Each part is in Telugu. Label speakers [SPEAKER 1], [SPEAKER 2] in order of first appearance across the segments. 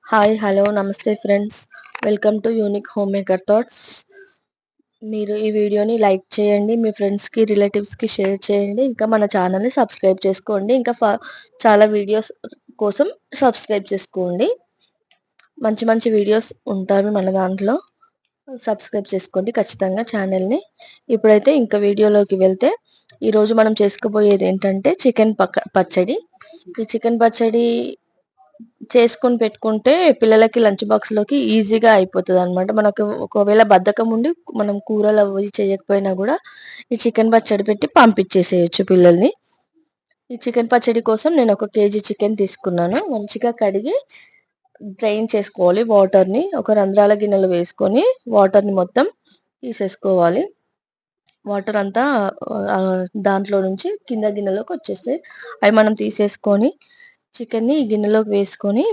[SPEAKER 1] హాయ్ హలో నమస్తే friends, welcome to unique home maker thoughts. మీరు ఈ వీడియోని లైక్ చేయండి, మీ ఫ్రెండ్స్కి రిలేటివ్స్కి షేర్ చేయండి, ఇంకా మన ఛానల్ని సబ్స్క్రైబ్ చేసుకోండి. ఇంకా చాలా వీడియోస్ కోసం సబ్స్క్రైబ్ చేసుకోండి. మంచి మంచి వీడియోస్ ఉంటాయి మన దాంట్లో. సబ్స్క్రైబ్ చేసుకోండి ఖచ్చితంగా ఛానల్ని. ఇప్పుడైతే ఇంకా వీడియోలోకి వెళ్తే, ఈరోజు మనం చేసుకోబోయేది ఏంటంటే చికెన్ పచ్చడి. ఈ చికెన్ పచ్చడి చేసుకొని పెట్టుకుంటే పిల్లలకి లంచ్ బాక్స్‌లోకి ఈజీగా అయిపోతదనమాట. మనకు ఒకవేళ బద్ధకం ఉండి మనం కూరలు అవి చేయకపోయినా గూడా ఈ చికెన్ పచ్చడి పెట్టి పంపించేసేయొచ్చు పిల్లల్ని. ఈ చికెన్ పచ్చడి కోసం నేను 1 కేజీ చికెన్ తీసుకున్నాను. మంచిగా కడిగి డ్రైన్ చేసుకోవాలి వాటర్‌ని. ఒక రంధ్రాల గిన్నెలో వేసుకొని వాటర్‌ని మొత్తం తీసేసుకోవాలి. వాటర్ అంతా దాంట్లో నుంచి కింద గిన్నెలోకి వచ్చేస్తాయి. అవి మనం తీసేసుకొని చికెన్‌ని ఈ గిన్నెలోకి వేసుకొని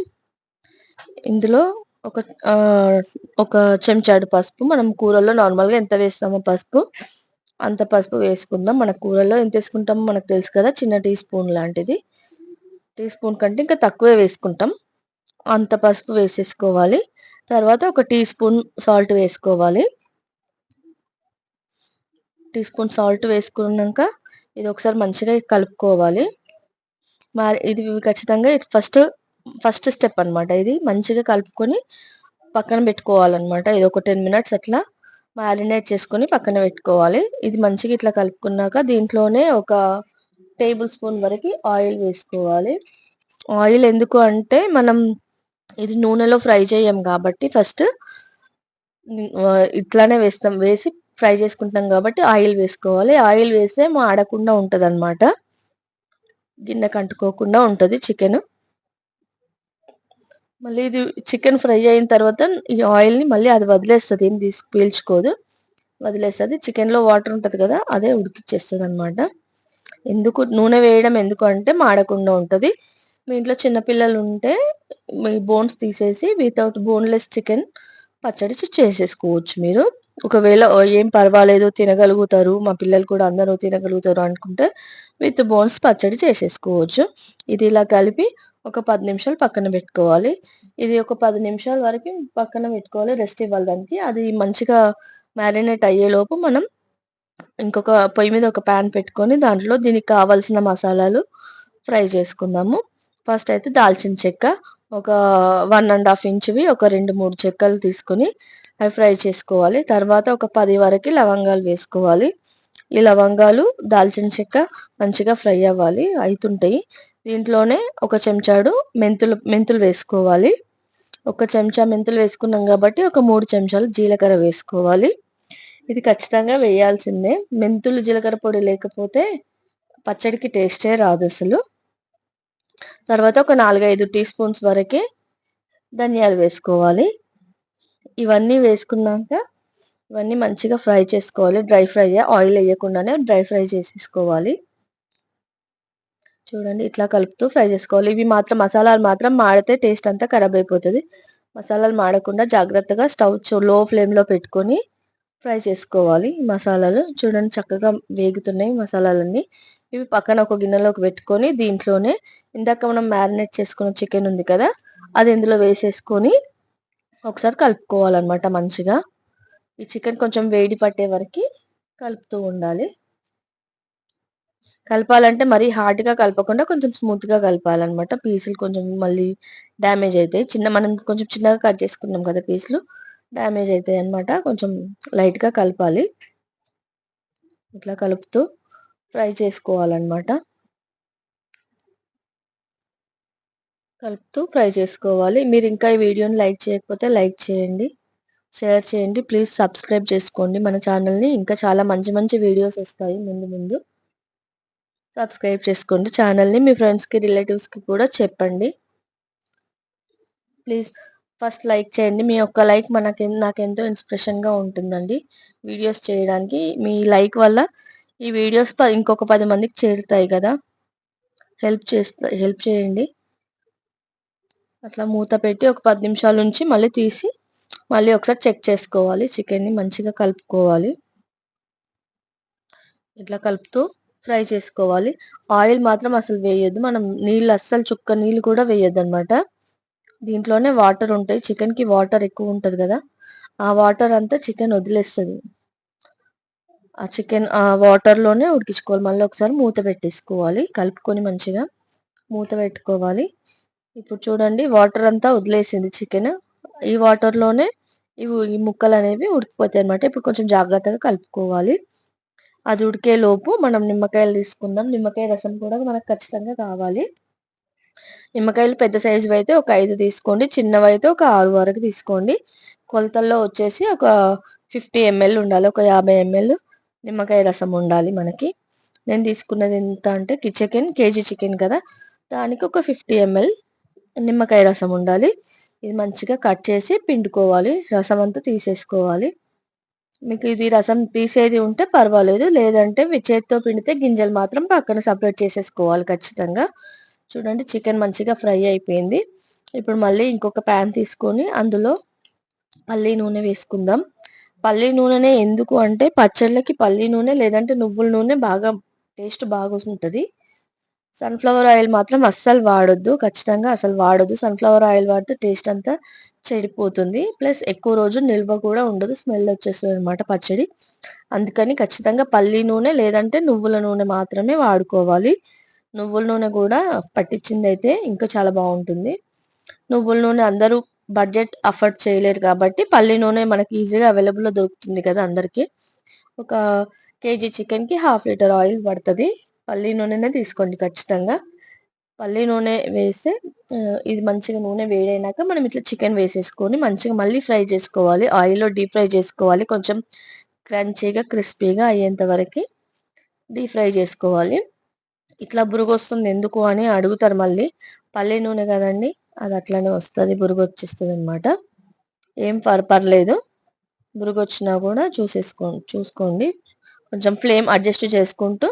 [SPEAKER 1] ఇందులో ఒక ఒక చెంచాడు పసుపు, మనం కూరల్లో నార్మల్‌గా ఎంత వేస్తామో పసుపు, అంత పసుపు వేసుకుందాం. మన కూరల్లో ఎంత వేసుకుంటామో మనకు తెలుసు కదా, చిన్న టీ స్పూన్ లాంటిది. టీ స్పూన్ కంటే ఇంకా తక్కువే వేసుకుంటాం. అంత పసుపు వేసేసుకోవాలి. తర్వాత ఒక టీ స్పూన్ సాల్ట్ వేసుకోవాలి. టీ స్పూన్ సాల్ట్ వేసుకున్నాక ఇది ఒకసారి మంచిగా కలుపుకోవాలి. ఇది ఖచ్చితంగా ఫస్ట్ స్టెప్ అనమాట. ఇది మంచిగా కలుపుకొని పక్కన పెట్టుకోవాలన్నమాట. ఇది ఒక 10 మినిట్స్ అట్లా మ్యారినేట్ చేసుకొని పక్కన పెట్టుకోవాలి. ఇది మంచిగా ఇట్లా కలుపుకున్నాక దీంట్లోనే ఒక టేబుల్ స్పూన్ వరకు ఆయిల్ వేసుకోవాలి. ఆయిల్ ఎందుకు అంటే మనం ఇది నూనెలో ఫ్రై చేయం కాబట్టి ఫస్ట్ ఇట్లానే వేసి ఫ్రై చేసుకుంటాం కాబట్టి ఆయిల్ వేసుకోవాలి. ఆయిల్ వేస్తే మాడకుండా ఉంటదన్నమాట. గిన్నెకి అంటుకోకుండా ఉంటది చికెన్. మళ్ళీ ఇది చికెన్ ఫ్రై అయిన తర్వాత ఈ ఆయిల్‌ని మళ్ళీ అది వదిలేస్తది. ఏం పీల్చుకోదు. వదిలేస్తది. చికెన్‌లో వాటర్ ఉంటది కదా, అదే ఉడికిచ్చేస్తదనమాట. నూనె వేయడం ఎందుకు అంటే మాడకుండా ఉంటది. మీ ఇంట్లో చిన్న పిల్లలు ఉంటే మీ బోన్స్ తీసేసి వితౌట్ బోన్‌లెస్ చికెన్ పచ్చడి చేసేసుకోవచ్చు మీరు. ఒకవేళ ఏం పర్వాలేదు తినగలుగుతారు, మా పిల్లలు కూడా అందరూ తినగలుగుతారు అనుకుంటే విత్ బోన్స్ పచ్చడి చేసేసుకోవచ్చు. ఇది ఇలా కలిపి ఒక 10 నిమిషాలు పక్కన పెట్టుకోవాలి. ఇది ఒక 10 నిమిషాల వరకు పక్కన పెట్టుకోవాలి. రెస్ట్ ఇవ్వాలి దానికి. అది మంచిగా మ్యారినేట్ అయ్యేలోపు మనం ఇంకొక పొయ్యి మీద ఒక పాన్ పెట్టుకొని దాంట్లో దీనికి కావాల్సిన మసాలాలు ఫ్రై చేసుకుందాము. ఫస్ట్ అయితే దాల్చిన చెక్క ఒక 1½ ఇంచువి ఒక 2, 3 చెక్కలు తీసుకొని అవి ఫ్రై చేసుకోవాలి. తర్వాత ఒక 10 వరకు లవంగాలు వేసుకోవాలి. ఈ లవంగాలు, దాల్చిన చెక్క మంచిగా ఫ్రై అవ్వాలి, అయితుంటాయి. దీంట్లోనే ఒక చెంచాడు మెంతులు వేసుకోవాలి. ఒక చెంచా మెంతులు వేసుకున్నాం కాబట్టి ఒక 3 చెంచాలు జీలకర్ర వేసుకోవాలి. ఇది ఖచ్చితంగా వేయాల్సిందే. మెంతులు, జీలకర్ర పొడి లేకపోతే పచ్చడికి టేస్టే రాదు అసలు. తర్వాత ఒక 4, 5 టీ స్పూన్స్ వరకే ధనియాలు వేసుకోవాలి. ఇవన్నీ వేసుకున్నాక ఇవన్నీ మంచిగా ఫ్రై చేసుకోవాలి. డ్రై ఫ్రై, ఆయిల్ వేయకుండానే డ్రై ఫ్రై చేసేసుకోవాలి. చూడండి ఇట్లా కలుపుతూ ఫ్రై చేసుకోవాలి. మసాలాలు మాత్రం మాడితే టేస్ట్ అంతా ఖరాబ్ అయిపోతది. మసాలాలు మాడకుండా జాగ్రత్తగా స్టవ్ లో ఫ్లేమ్‌లో పెట్టుకొని ఫ్రై చేసుకోవాలి. మసాలాలు చూడండి చక్కగా వేగుతున్నాయి మసాలాలన్నీ. ఇవి పక్కన ఒక గిన్నెలోకి పెట్టుకొని దీంట్లోనే ఇందాక మనం మ్యారినేట్ చేసుకున్న చికెన్ ఉంది కదా, అది ఇందులో వేసేసుకొని ఒకసారి కలుపుకోవాలన్నమాట మంచిగా. ఈ చికెన్ కొంచెం వేడి పట్టే వరకు కలుపుతూ ఉండాలి. కలపాలంటే మరీ హార్డ్‌గా కలపకుండా కొంచెం స్మూత్‌గా కలపాలన్నమాట. పీసులు కొంచెం మళ్ళీ డ్యామేజ్ అయితాయి. మనం కొంచెం చిన్నగా కట్ చేసుకున్నాం కదా పీసులు, డ్యామేజ్ అయితాయన్నమాట. కొంచెం లైట్‌గా కలపాలి. ఇట్లా కలుపుతూ ఫ్రై చేసుకోవాలన్నమాట. కలుపుతూ ఫ్రై చేసుకోవాలి. మీరు ఇంకా ఈ వీడియోని లైక్ చేయకపోతే లైక్ చేయండి, షేర్ చేయండి. ప్లీజ్ సబ్స్క్రైబ్ చేసుకోండి మన ఛానల్‌ని. ఇంకా చాలా మంచి మంచి వీడియోస్ వస్తాయి ముందు ముందు. సబ్స్క్రైబ్ చేసుకోండి ఛానల్‌ని. మీ ఫ్రెండ్స్‌కి, రిలేటివ్స్‌కి కూడా చెప్పండి. ప్లీజ్ ఫస్ట్ లైక్ చేయండి. మీ యొక్క లైక్ నాకెంతో ఇన్స్పిరేషన్‌గా ఉంటుందండి వీడియోస్ చేయడానికి. మీ లైక్ వల్ల ఈ వీడియోస్ ఇంకొక 10 మందికి చేరుతాయి కదా. హెల్ప్ చేయండి. అట్లా మూత పెట్టి ఒక 10 నిమిషాల నుంచి మళ్ళీ తీసి మళ్ళీ ఒకసారి చెక్ చేసుకోవాలి. చికెన్‌ని మంచిగా కలుపుకోవాలి. ఇట్లా కలుపుతూ ఫ్రై చేసుకోవాలి. ఆయిల్ మాత్రం అసలు వేయొద్దు. మనం నీళ్ళు అస్సలు చుక్క నీళ్ళు కూడా వేయొద్దనమాట. దీంట్లోనే వాటర్ ఉంటాయి. చికెన్‌కి వాటర్ ఎక్కువ ఉంటది కదా! ఆ వాటర్ అంతా చికెన్ వదిలేస్తది. ఆ చికెన్ ఆ వాటర్‌లోనే ఉడికించుకోవాలి. మళ్ళీ ఒకసారి మూత పెట్టేసుకోవాలి. కలుపుకొని మంచిగా మూత పెట్టుకోవాలి. ఇప్పుడు చూడండి వాటర్ అంతా వదిలేసింది చికెన్. ఈ వాటర్‌లోనే ఈ ముక్కలనేవి ఉడికిపోతాయన్నమాట. ఇప్పుడు కొంచెం జాగ్రత్తగా కలుపుకోవాలి. అది ఉడికేలోపు మనం నిమ్మకాయలు తీసుకుందాం. నిమ్మకాయ రసం కూడా మనకు ఖచ్చితంగా కావాలి. నిమ్మకాయలు పెద్ద సైజువైతే ఒక 5 తీసుకోండి. చిన్నవైతే ఒక 6 వరకు తీసుకోండి. కొలతల్లో వచ్చేసి ఒక 50 ఎంఎల్ ఉండాలి. ఒక 50 ఎంఎల్ నిమ్మకాయ రసం ఉండాలి మనకి. నేను తీసుకున్నది ఎంత అంటే కేజీ చికెన్ కదా! దానికి ఒక 50 ఎంఎల్ నిమ్మకాయ రసం ఉండాలి. ఇది మంచిగా కట్ చేసి పిండుకోవాలి. రసం అంతా తీసేసుకోవాలి. మీకు ఇది రసం తీసేది ఉంటే పర్వాలేదు. లేదంటే చేత్తో పిండితే గింజలు మాత్రం పక్కన సెపరేట్ చేసేసుకోవాలి ఖచ్చితంగా. చూడండి చికెన్ మంచిగా ఫ్రై అయిపోయింది. ఇప్పుడు మళ్ళీ ఇంకొక ప్యాన్ తీసుకొని అందులో పల్లి నూనె వేసుకుందాం. పల్లి నూనెనే ఎందుకు అంటే పచ్చళ్ళకి పల్లి నూనె లేదంటే నువ్వుల నూనె బాగా టేస్ట్ బాగొస్తుంటది. సన్‌ఫ్లవర్ ఆయిల్ మాత్రం అస్సలు వాడొద్దు. ఖచ్చితంగా అసలు వాడొద్దు. సన్‌ఫ్లవర్ ఆయిల్ వాడితే టేస్ట్ అంతా చెడిపోతుంది. ప్లస్ ఎక్కువ రోజులు నిల్వ కూడా ఉండదు. స్మెల్ వచ్చేస్తదనమాట పచ్చడి. అందుకని ఖచ్చితంగా పల్లి నూనె లేదంటే నువ్వుల నూనె మాత్రమే వాడుకోవాలి. నువ్వుల నూనె కూడా పట్టించిందయితే ఇంకా చాలా బావుంటుంది. నువ్వుల నూనె అందరూ బడ్జెట్ అఫోర్డ్ చేయలేరు కాబట్టి పల్లి నూనె మనకి ఈజీగా అవైలబుల్‌లో దొరుకుతుంది కదా అందరికి. ఒక కేజీ చికెన్‌కి హాఫ్ లీటర్ ఆయిల్ పడతది. పల్లి నూనెనే తీసుకోండి ఖచ్చితంగా. పల్లి నూనె వేస్తే ఇది మంచిగా నూనె వేడైనాక మనం ఇట్లా చికెన్ వేసేసుకొని మంచిగా మళ్ళీ ఫ్రై చేసుకోవాలి. ఆయిల్‌లో డీప్ ఫ్రై చేసుకోవాలి. కొంచెం క్రంచీగా, క్రిస్పీగా అయ్యేంత వరకి డీప్ ఫ్రై చేసుకోవాలి. ఇట్లా బురుగొస్తుంది ఎందుకు అని అడుగుతారు మళ్ళీ. పల్లి నూనె కదండీ! అది అట్లనే వస్తది. బురుగొచ్చేస్తదనమాట. ఏం పర్లేదు. బురుగొచ్చినా కూడా చూసుకోండి. కొంచెం ఫ్లేమ్ అడ్జస్ట్ చేసుకుంటూ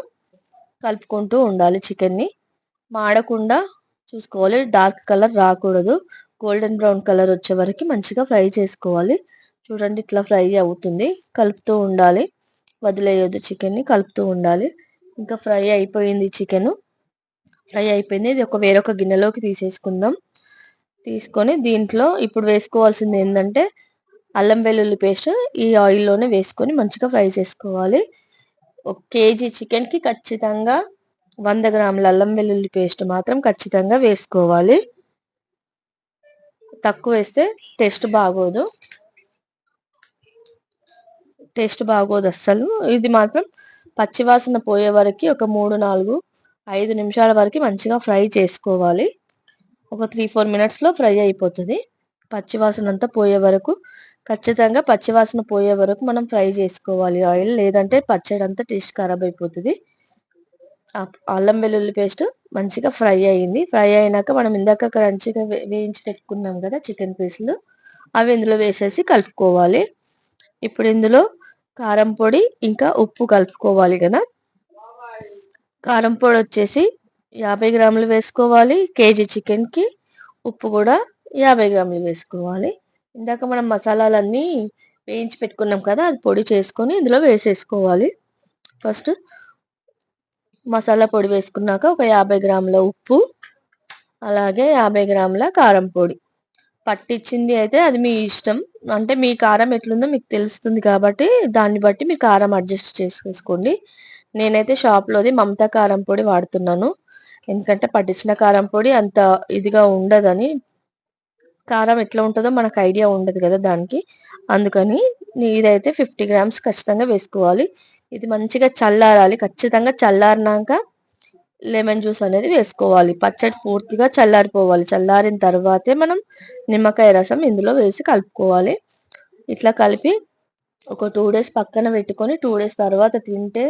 [SPEAKER 1] కలుపుకుంటూ ఉండాలి చికెన్‌ని. మాడకుండా చూసుకోవాలి. డార్క్ కలర్ రాకూడదు. గోల్డెన్ బ్రౌన్ కలర్ వచ్చే వరకి మంచిగా ఫ్రై చేసుకోవాలి. చూడండి ఇట్లా ఫ్రై అవుతుంది. కలుపుతూ ఉండాలి. వదిలేయొద్దు చికెన్‌ని కలుపుతూ ఉండాలి. ఇంకా ఫ్రై అయిపోయింది చికెను. ఫ్రై అయిపోయింది. ఇది వేరొక గిన్నెలోకి తీసేసుకుందాం. తీసుకొని దీంట్లో ఇప్పుడు వేసుకోవాల్సింది ఏందంటే అల్లం వెల్లుల్లి పేస్ట్ ఈ ఆయిల్‌లోనే వేసుకొని మంచిగా ఫ్రై చేసుకోవాలి. ఒక కేజీ చికెన్‌కి ఖచ్చితంగా 100 గ్రాముల అల్లం వెల్లుల్లి పేస్ట్ మాత్రం ఖచ్చితంగా వేసుకోవాలి. తక్కువేస్తే టేస్ట్ బాగోదు. అస్సలు. ఇది మాత్రం పచ్చివాసన పోయే వరకి ఒక 3, 4, 5 నిమిషాల వరకి మంచిగా ఫ్రై చేసుకోవాలి. ఒక 3, 4 మినిట్స్‌లో ఫ్రై అయిపోతది. పచ్చివాసన అంతా పోయే వరకు ఖచ్చితంగా పచ్చివాసన పోయే వరకు మనం ఫ్రై చేసుకోవాలి ఆయిల్. లేదంటే పచ్చడంతా టేస్ట్ ఖరాబ్ అయిపోతది. అల్లం వెల్లుల్లి పేస్ట్ మంచిగా ఫ్రై అయింది. ఫ్రై అయినాక మనం ఇందాక క్రంచీగా వేయించి పెట్టుకున్నాం కదా చికెన్ పీసులు. అవి ఇందులో వేసేసి కలుపుకోవాలి. ఇప్పుడు ఇందులో కారం పొడి ఇంకా ఉప్పు కలుపుకోవాలి కదా! కారం పొడి వచ్చేసి 50 గ్రాములు వేసుకోవాలి. కేజీ చికెన్‌కి ఉప్పు కూడా 50 గ్రాములు వేసుకోవాలి. ఇందాక మనం మసాలాలన్నీ వేయించి పెట్టుకున్నాం కదా! అది పొడి చేసుకొని ఇందులో వేసేసుకోవాలి. ఫస్ట్ మసాలా పొడి వేసుకున్నాక ఒక 50 గ్రాముల ఉప్పు, అలాగే 50 గ్రాముల కారం పొడి. పట్టించింది అయితే అది మీ ఇష్టం. అంటే మీ కారం ఎట్లుందో మీకు తెలుస్తుంది కాబట్టి దాన్ని బట్టి మీరు కారం అడ్జస్ట్ చేసేసుకోండి. నేనైతే షాప్‌లోది మమతా కారం పొడి వాడుతున్నాను. ఎందుకంటే పట్టించిన కారం పొడి అంత ఇదిగా ఉండదని. కారం ఎట్లా ఉంటదో మనకు ఐడియా ఉండదు కదా దానికి. అందుకని ఇదైతే 50 గ్రామ్స్ ఖచ్చితంగా వేసుకోవాలి. ఇది మంచిగా చల్లారాలి. ఖచ్చితంగా చల్లారినాక లెమన్ జ్యూస్ అనేది వేసుకోవాలి. పచ్చడి పూర్తిగా చల్లారిపోవాలి. చల్లారిన తర్వాతే మనం నిమ్మకాయ రసం ఇందులో వేసి కలుపుకోవాలి. ఇట్లా కలిపి ఒక 2 డేస్ పక్కన పెట్టుకొని 2 డేస్ తర్వాత తింటే